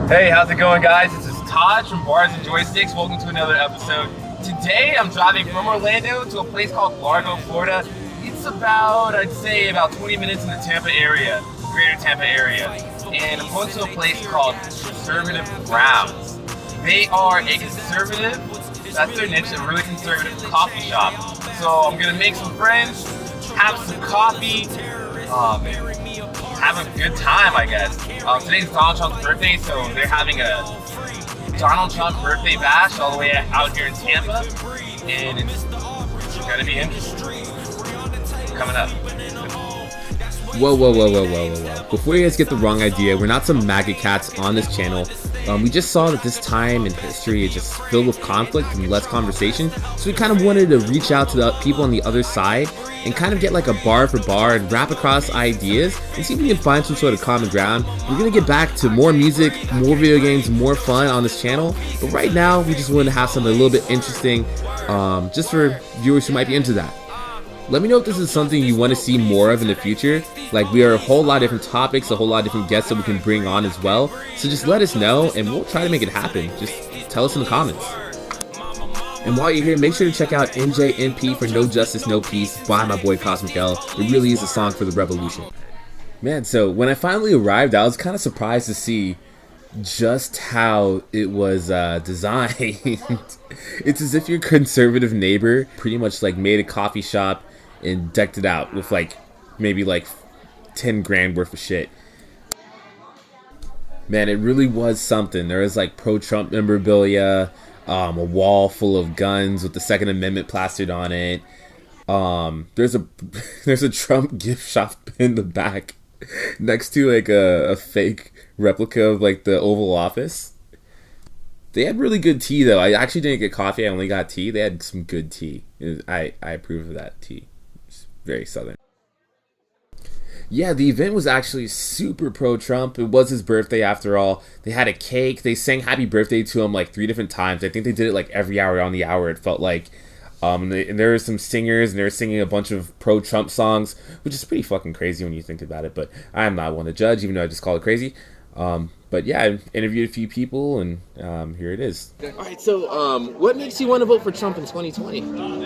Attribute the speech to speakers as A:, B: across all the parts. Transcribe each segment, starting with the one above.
A: Hey, how's it going, guys? This is Todd from Bars and Joysticks. Welcome to another episode. Today, I'm driving from Orlando to a place called Largo, Florida. It's I'd say about 20 minutes in the Tampa area, greater Tampa area. And I'm going to a place called Conservative Browns. They are a conservative, that's their niche, a really conservative coffee shop. So I'm gonna make some friends, have some coffee, have a good time, I guess. Today's Donald Trump's birthday, so they're having a Donald Trump birthday bash all the way out here in Tampa, and it's gonna be interesting. Coming up.
B: Whoa. Before you guys get the wrong idea, we're not some MAGA cats on this channel. We just saw that this time in history is just filled with conflict and less conversation, so we kind of wanted to reach out to the people on the other side and kind of get like a bar for bar and wrap across ideas and see if we can find some sort of common ground. We're gonna get back to more music, more video games, more fun on this channel, but right now we just wanted to have something a little bit interesting, just for viewers who might be into that. Let me know if this is something you want to see more of in the future. Like, we are a whole lot of different topics, a whole lot of different guests that we can bring on as well. So just let us know and we'll try to make it happen. Just tell us in the comments. And while you're here, make sure to check out NJNP for No Justice, No Peace by my boy Cosmic L. It really is a song for the revolution. Man, so when I finally arrived, I was kind of surprised to see just how it was designed. It's as if your conservative neighbor pretty much like made a coffee shop and decked it out with maybe 10 grand worth of shit. Man, it really was something. There was like pro-Trump memorabilia, a wall full of guns with the Second Amendment plastered on it. There's a Trump gift shop in the back next to like a fake replica of like the Oval Office. They had really good tea though. I actually didn't get coffee, I only got tea. They had some good tea. I approve of that tea. It's very southern. Yeah, the event was actually super pro-Trump. It was his birthday after all. They had a cake. They sang happy birthday to him like 3 different times. I think they did it like every hour on the hour, it felt like. And there were some singers, and they were singing a bunch of pro-Trump songs, which is pretty fucking crazy when you think about it. But I'm not one to judge, even though I just call it crazy. But yeah, I interviewed a few people, and here it is. Alright, so what makes you want to vote for Trump in 2020?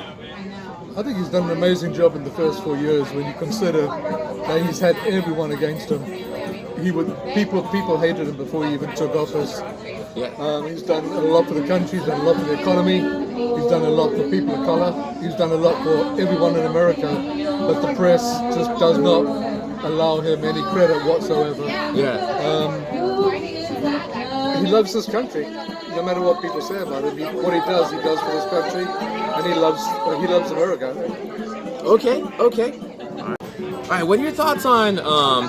C: I think he's done an amazing job in the first 4 years when you consider that he's had everyone against him. People hated him before he even took office.
B: Yeah.
C: He's done a lot for the country, he's done a lot for the economy, he's done a lot for people of color, he's done a lot for everyone in America, but the press just does not allow him any credit whatsoever.
B: Yeah.
C: He loves this country, no matter what people say about him. What he does for this country, and he loves America.
B: Okay. Alright, what are your thoughts on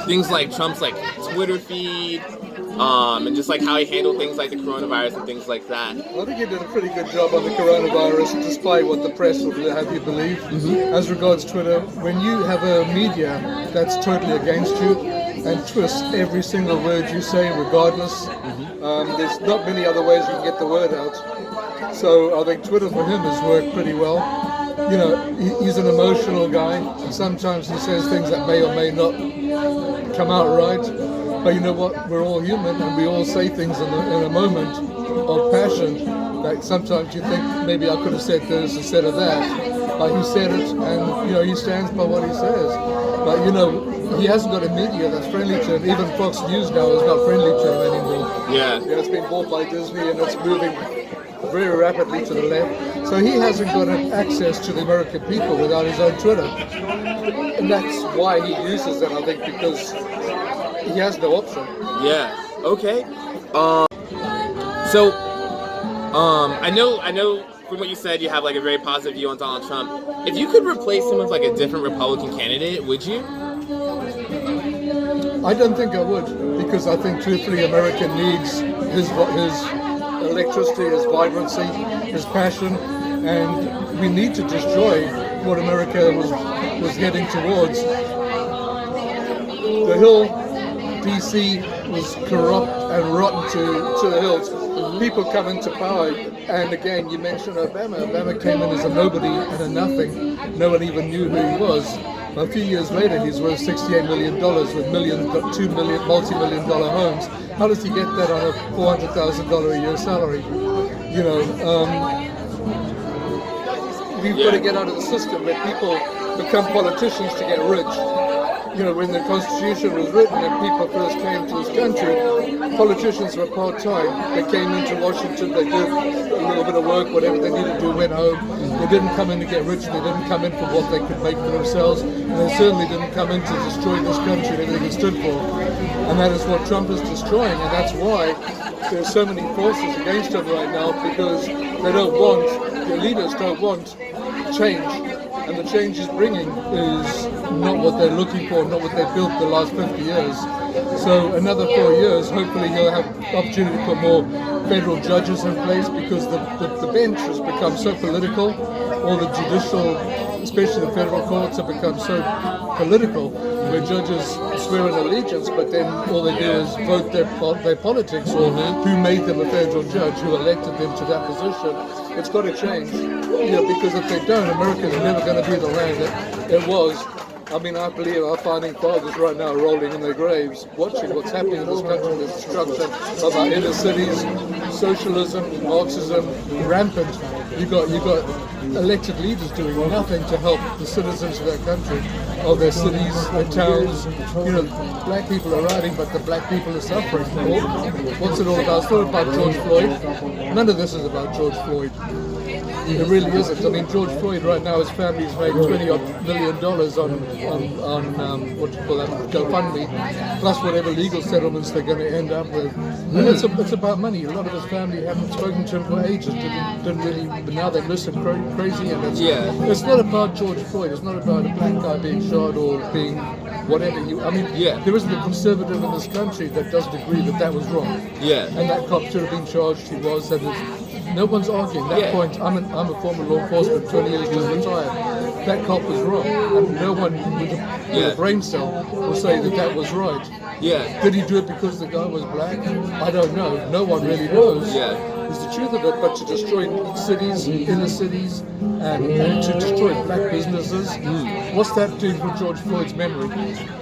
B: things like Trump's like Twitter feed, and just like how he handled things like the coronavirus and things like that?
C: I think he did a pretty good job on the coronavirus, despite what the press would have you believe. Mm-hmm. As regards Twitter, when you have a media that's totally against you and twists every single word you say regardless, there's not many other ways you can get the word out. So I think Twitter for him has worked pretty well. You know, he's an emotional guy, and sometimes he says things that may or may not come out right. But you know what? We're all human, and we all say things in a moment of passion that sometimes you think maybe I could have said this instead of that. But he said it, and he stands by what he says. But he hasn't got a media that's friendly to him. Even Fox News now is not friendly to him anymore.
B: Yeah.
C: It's been bought by Disney, and it's moving very rapidly to the left. So he hasn't got access to the American people without his own Twitter. And that's why he uses it, I think, because he has no option.
B: Yeah. Okay. I know from what you said, you have like a very positive view on Donald Trump. If you could replace him with like a different Republican candidate, would you?
C: I don't think I would, because I think truthfully America needs his electricity, his vibrancy, his passion, and we need to destroy what America was heading towards. The Hill, DC, was corrupt and rotten to the hilt. People come into power, and again, you mentioned Obama. Obama came in as a nobody and a nothing. No one even knew who he was. A few years later, he's worth $68 million with multi-million-dollar homes. How does he get that on a $400,000 a year salary? You know, we've got to get out of the system where people become politicians to get rich. You know, when the Constitution was written and people first came to this country, politicians were part-time. They came into Washington, they did a little bit of work, whatever they needed to do, went home. They didn't come in to get rich, they didn't come in for what they could make for themselves, and they certainly didn't come in to destroy this country and everything it stood for. And that is what Trump is destroying, and that's why there's so many forces against him right now, because they don't want, their leaders don't want change. And the change he's bringing is not what they're looking for, not what they've built the last 50 years. So another 4 years, hopefully he'll have opportunity to put more federal judges in place, because the bench has become so political. All the judicial, especially the federal courts, have become so political, where judges swear an allegiance, but then all they do is vote their politics, or who made them a federal judge, who elected them to that position. It's got to change, because if they don't, America's never going to be the land that it was. I mean, I believe our founding fathers right now are rolling in their graves, watching what's happening in this country, the destruction of our inner cities, socialism, Marxism, rampant. You got elected leaders doing nothing to help the citizens of that country, of their cities, their towns. You know, black people are riding, but the black people are suffering. What's it all about? It's not about George Floyd. None of this is about George Floyd. It really isn't. I mean, George Floyd right now, his family's made $20 million on what do you call that, GoFundMe, plus whatever legal settlements they're going to end up with. And it's about money. A lot of his family haven't spoken to him for ages. Didn't really, but now they've listened crazy. And it's not about George Floyd. It's not about a black guy being shot or being whatever. There isn't a conservative in this country that doesn't agree that was wrong. Yeah. And that cop should have been charged. He was. And no one's arguing that point. I'm a former law enforcement, 20 years just retired. That cop was wrong, and no one with a brain cell will say that was right. Yeah. Did he do it because the guy was black? I don't know. No one really knows. Yeah. It's the truth of it, but to destroy cities, inner cities, and to destroy black businesses, what's that doing for George Floyd's memory?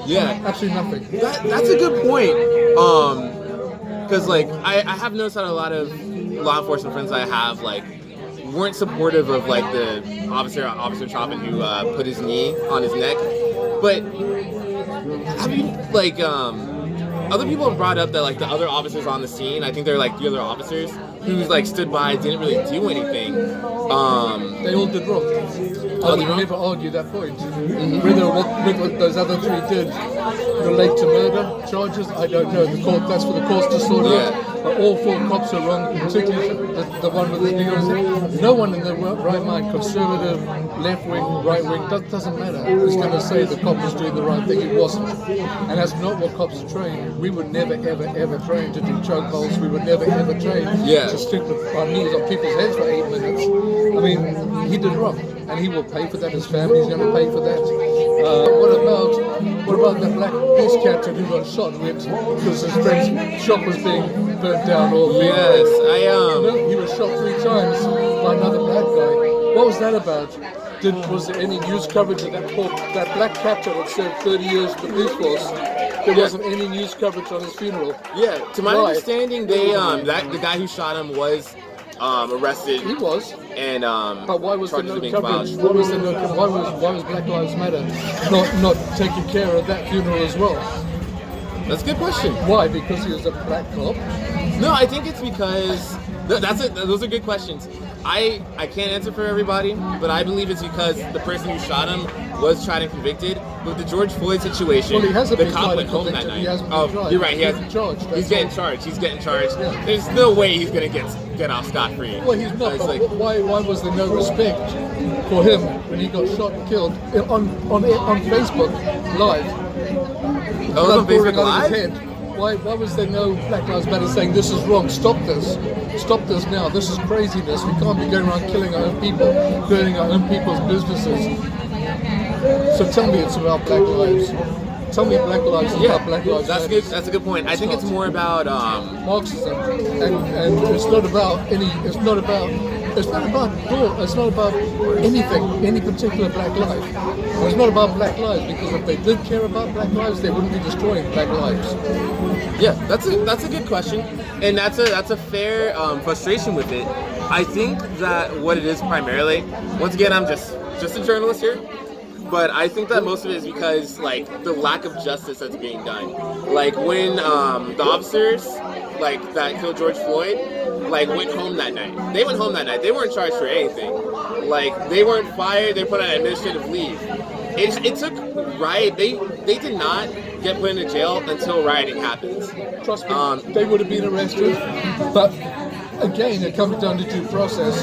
C: Yeah. Absolutely nothing.
B: That's a good point. Because I have noticed that a lot of law enforcement friends I have weren't supportive of the Officer Chopin who put his knee on his neck. But have you other people have brought up that the other officers on the scene, I think they're the other officers who stood by, didn't really do anything.
C: They all did wrong. I would never argue that point. Whether what those other three did relate to murder charges, I don't know. That's for the courts to sort out. But all four cops are wrong, particularly the one with the knee on his head. No one in their right mind, conservative, left wing, right wing, doesn't matter, is going to say the cop was doing the right thing. He wasn't. And that's not what cops are trained. We were never, ever, ever trained to do chokeholds. We were never, ever trained to stick with our knees on people's heads for 8 minutes. I mean, he did wrong, and he will pay for that. His family's going to pay for that. What about that black police captain who got shot because his friend's shop was being burnt down? Or he was shot 3 times by another black guy. What was that about? Was there any news coverage of that black captain that served 30 years in the police force? There wasn't any news coverage on his funeral.
B: Yeah, to my understanding, the guy who shot him was arrested.
C: He was.
B: And
C: but why was there no coverage? Why was Black Lives Matter not taking care of that funeral as well?
B: That's a good question.
C: Why? Because he was a black cop?
B: No, I think it's because those are good questions. I can't answer for everybody, but I believe it's because the person who shot him was tried and convicted. With the George Floyd situation, the cop went home that night. You're right. He's getting charged. He's getting charged. Yeah. There's no way he's gonna get off scot-free.
C: Well, he's not. But why was there no respect for him when he got shot and killed on Facebook Live?
B: Oh, on Facebook Live?
C: Why was there no Black Lives Matter saying this is wrong? Stop this now. This is craziness. We can't be going around killing our own people, burning our own people's businesses. So tell me it's about black lives. Tell me black lives is about black lives.
B: That's good. That's a good point. I think it's more about
C: Marxism, and it's not about It's not about anything, any particular black life. It's not about black lives, because if they did care about black lives, they wouldn't be destroying black lives.
B: Yeah, that's a good question, and that's a fair frustration with it. I think that what it is primarily, once again, I'm just a journalist here, but I think that most of it is because like the lack of justice that's being done. Like when the officers like that killed George Floyd like went home that night. They went home that night. They weren't charged for anything. Like they weren't fired. They put on administrative leave. It took riot. They did not get put into jail until rioting happened.
C: Trust me, they would have been arrested. But again, it comes down to due process.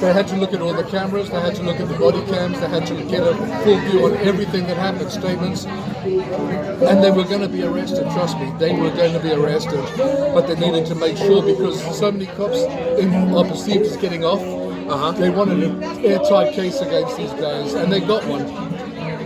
C: They had to look at all the cameras. They had to look at the body cams. They had to get a full view on everything that happened, statements. And they were going to be arrested, trust me. They were going to be arrested. But they needed to make sure, because so many cops are perceived as getting off. They wanted an airtight case against these guys, and they got one.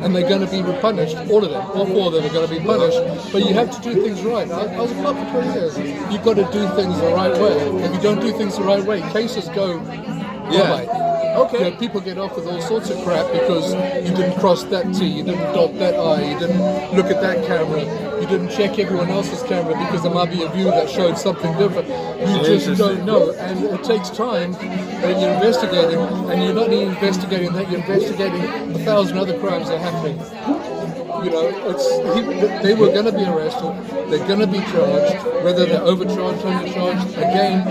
C: And they're going to be punished, all of them, all four of them are going to be punished. But you have to do things right. I was a cop for 20 years. You've got to do things the right way. If you don't do things the right way, cases go bye-bye. Okay. You know, people get off with all sorts of crap because you didn't cross that T, you didn't dot that I, you didn't look at that camera, you didn't check everyone else's camera because there might be a view that showed something different. You just don't know, and it takes time when you're investigating, and you're not even investigating that, you're investigating 1,000 other crimes that are happening. You know, they were going to be arrested, they're going to be charged, whether they're overcharged, undercharged. Again,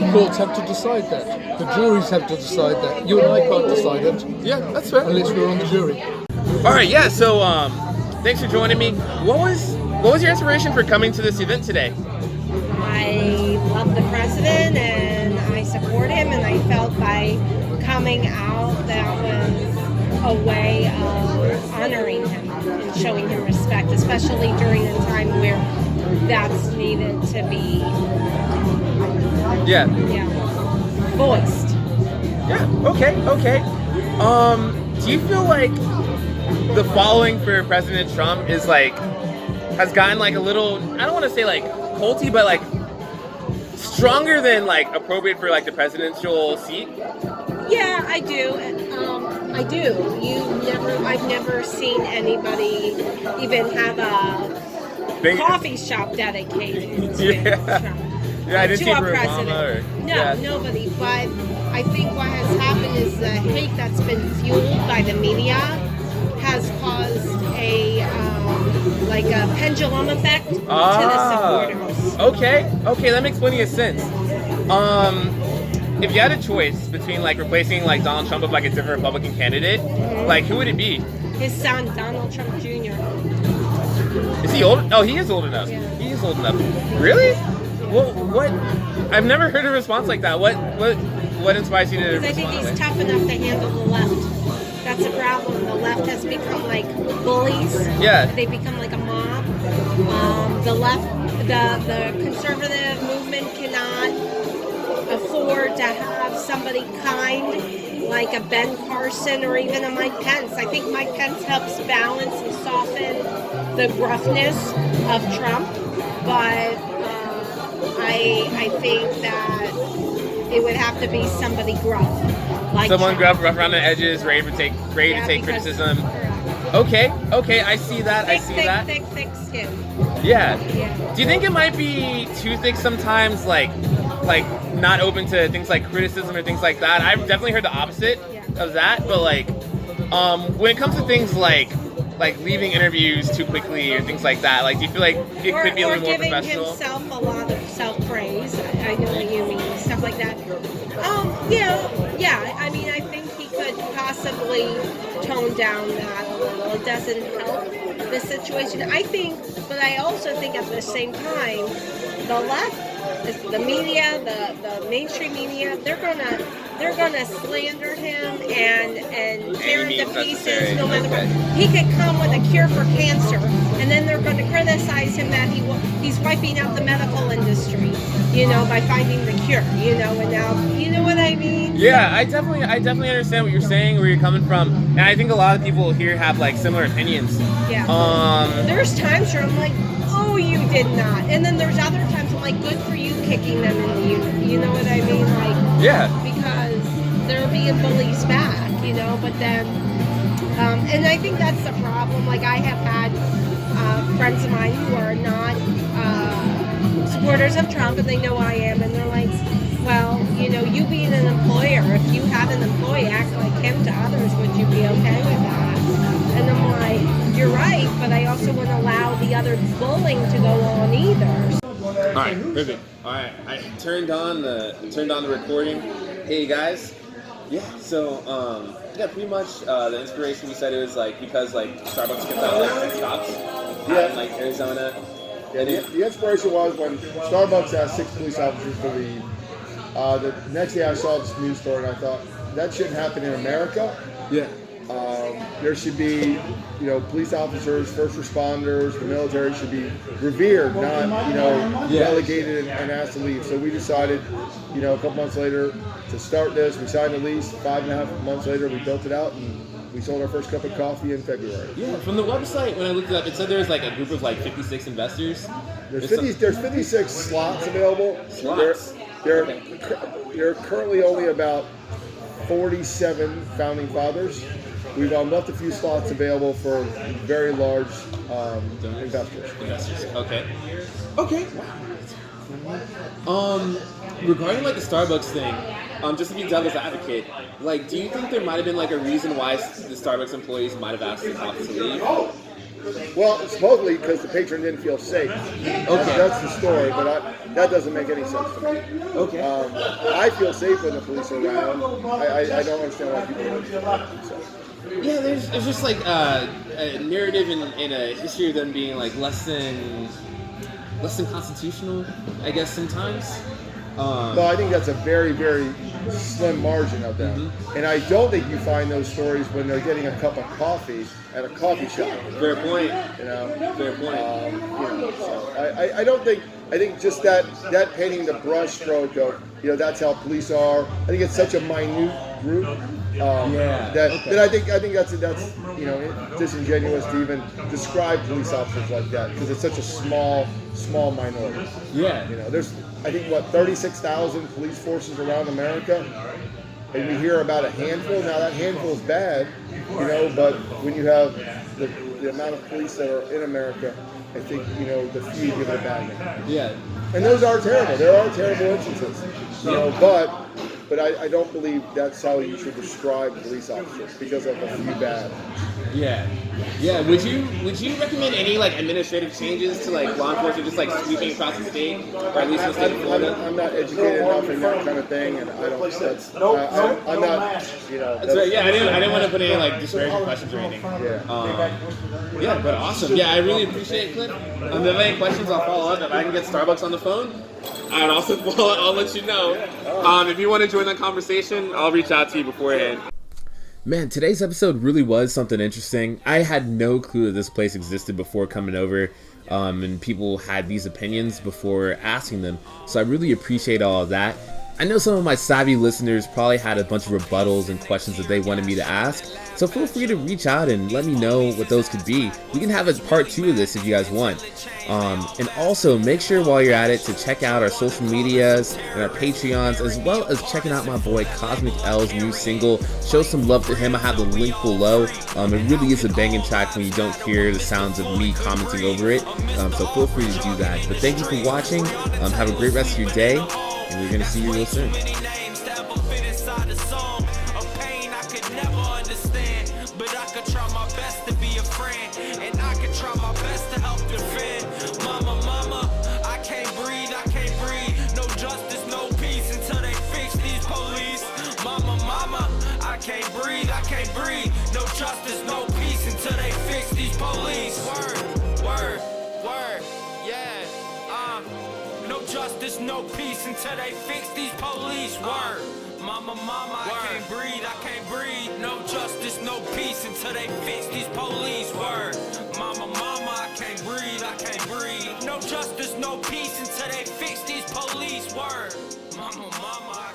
C: the courts have to decide that. The juries have to decide that. You and I can't decide it.
B: Yeah, that's fair.
C: Unless we're on the jury.
B: All right, yeah. So, thanks for joining me. What was your inspiration for coming to this event today?
D: I love the president and I support him, and I felt by coming out that was a way of honoring him and showing him respect, especially during a time where that's needed to be voiced.
B: Yeah, okay. Do you feel like the following for President Trump is like, has gotten like a little, I don't want to say like culty, but like stronger than like appropriate for like the presidential seat?
D: Yeah, I do. I do. I've never seen anybody even have a coffee shop dedicated to Trump.
B: Yeah, I didn't see
D: a
B: Obama
D: president. Nobody. But I think what has happened is the hate that's been fueled by the media has caused a pendulum effect to the supporters.
B: Okay, that makes plenty of sense. If you had a choice between like replacing like Donald Trump with like a different Republican candidate, like who would it be?
D: His son, Donald Trump Jr.
B: Is he old? Oh, he is old enough.
D: Yeah.
B: He is old enough. Really? Well, what? I've never heard a response like that. What inspires you to
D: Because I think
B: respond
D: he's
B: that way?
D: tough enough to handle the left. That's a problem. The left has become like bullies.
B: Yeah.
D: They become like a mob. The left, the conservative movement cannot afford to have somebody kind like a Ben Carson or even a Mike Pence. I think Mike Pence helps balance and soften the gruffness of Trump, but I think that it would have to be somebody gruff. Like
B: Someone
D: Trump.
B: rough around the edges, ready to take
D: Because-
B: criticism.
D: correct.
B: Okay, I see that.
D: Thick skin.
B: Yeah.
D: Yeah.
B: Do you think it might be too thick sometimes, like not open to things like criticism or things like that? I've definitely heard the opposite of that, but like when it comes to things like leaving interviews too quickly or things like that, like do you feel like it could be a little more
D: giving
B: professional?
D: himself a lot of self-praise. I know what you mean, stuff like that. Yeah. I mean, I think he could possibly tone down that a little. It doesn't help the situation. But I also think at the same time, the left, the media, the mainstream media, they're gonna slander him and tear him to pieces no matter what. He could come with a cure for cancer, and then they're going to criticize him that he's wiping out the medical industry, by finding the cure, and now, you know what I mean?
B: Yeah, I definitely understand what you're saying, where you're coming from, and I think a lot of people here have like similar opinions.
D: Yeah. There's times where I'm like, oh, you did not, and then there's other times I'm like, good for you kicking them in the unit. You know what I mean? Like,
B: Yeah.
D: because they're being bullies back, you know. But then, and I think that's the problem. Like I have had friends of mine who are not supporters of Trump, and they know I am, and they're like, well, you know, you being an employer, if you had an employee act like him to others, would you be okay with that? And I'm like, you're right, but I also wouldn't allow the other bullying to go on either.
B: All right, perfect. All right, I turned on the recording. Hey guys, yeah. So yeah, pretty much the inspiration we said it was like because like Starbucks kept out like 6 stops, in like Arizona.
E: Yeah, the inspiration was when Starbucks asked 6 police officers to leave. The next day I saw this news story and I thought that shouldn't happen in America.
B: Yeah.
E: There should be, you know, police officers, first responders, the military should be revered, not, you know, relegated and asked to leave. So we decided, you know, a couple months later to start this. We signed a lease. 5.5 months later, we built it out and we sold our first cup of coffee in February.
B: Yeah, from the website when I looked it up, it said there was like a group of like 56 investors.
E: There's 56 slots available.
B: Slots.
E: There are currently only about 47 founding fathers. We've left a few slots available for very large investors.
B: Okay. Regarding like the Starbucks thing, just to be devil's advocate, like, do you think there might have been like a reason why the Starbucks employees might have asked the cops to leave?
E: Well, supposedly because the patron didn't feel safe. Okay. That's the story, but that doesn't make any sense to me. Okay. I feel safe when the police are around. I don't understand why people don't feel safe.
B: Yeah, there's just like a narrative in a history of them being like less than constitutional, I guess sometimes.
E: Well, I think that's a very, very slim margin of them. And I don't think you find those stories when they're getting a cup of coffee at a coffee shop.
B: Fair point.
E: You know?
B: Fair point.
E: You know, so I don't think, I think just that painting the brush stroke of, you know, that's how police are. I think it's such a minute group. That I think that's you know, disingenuous to even describe police officers like that because it's such a small minority.
B: Yeah.
E: You know, there's I think 36,000 police forces around America, and we hear about a handful. Now that handful is bad, you know, but when you have the amount of police that are in America, I think, you know, the few give it a bad name.
B: Yeah.
E: And those are terrible. There are terrible instances, you know, but I don't believe that's how you should describe police officers because of a few bad.
B: Yeah. Yeah. Would you recommend any like administrative changes to like law enforcement just like sweeping across the state, or at least in the state of Florida?
E: I'm not educated enough in that kind of thing, and I don't. I'm not. You know.
B: That's right. Yeah, I didn't want to put any like disparaging questions or anything. Yeah. But awesome. Yeah, I really appreciate it, Cliff. If you have any questions, I'll follow up. If I can get Starbucks on the phone, I'd also I'll let you know. If you want to join that conversation, I'll reach out to you beforehand. Man, today's episode really was something interesting. I had no clue that this place existed before coming over, and people had these opinions before asking them. So I really appreciate all of that. I know some of my savvy listeners probably had a bunch of rebuttals and questions that they wanted me to ask, so feel free to reach out and let me know what those could be. We can have a part 2 of this if you guys want. And also make sure while you're at it to check out our social medias and our Patreons, as well as checking out my boy Cosmic L's new single. Show some love to him. I have the link below. It really is a banging track when you don't hear the sounds of me commenting over it. So feel free to do that. But thank you for watching. Have a great rest of your day, and we're going to see you real soon.
F: I can't breathe, no justice, no peace until they fix these police. Word, yeah, no justice, no peace until they fix these police. Word, mama, I can't breathe, no justice, no peace until they fix these police. Word, mama, I can't breathe, no justice, no peace until they fix these police. Word, mama.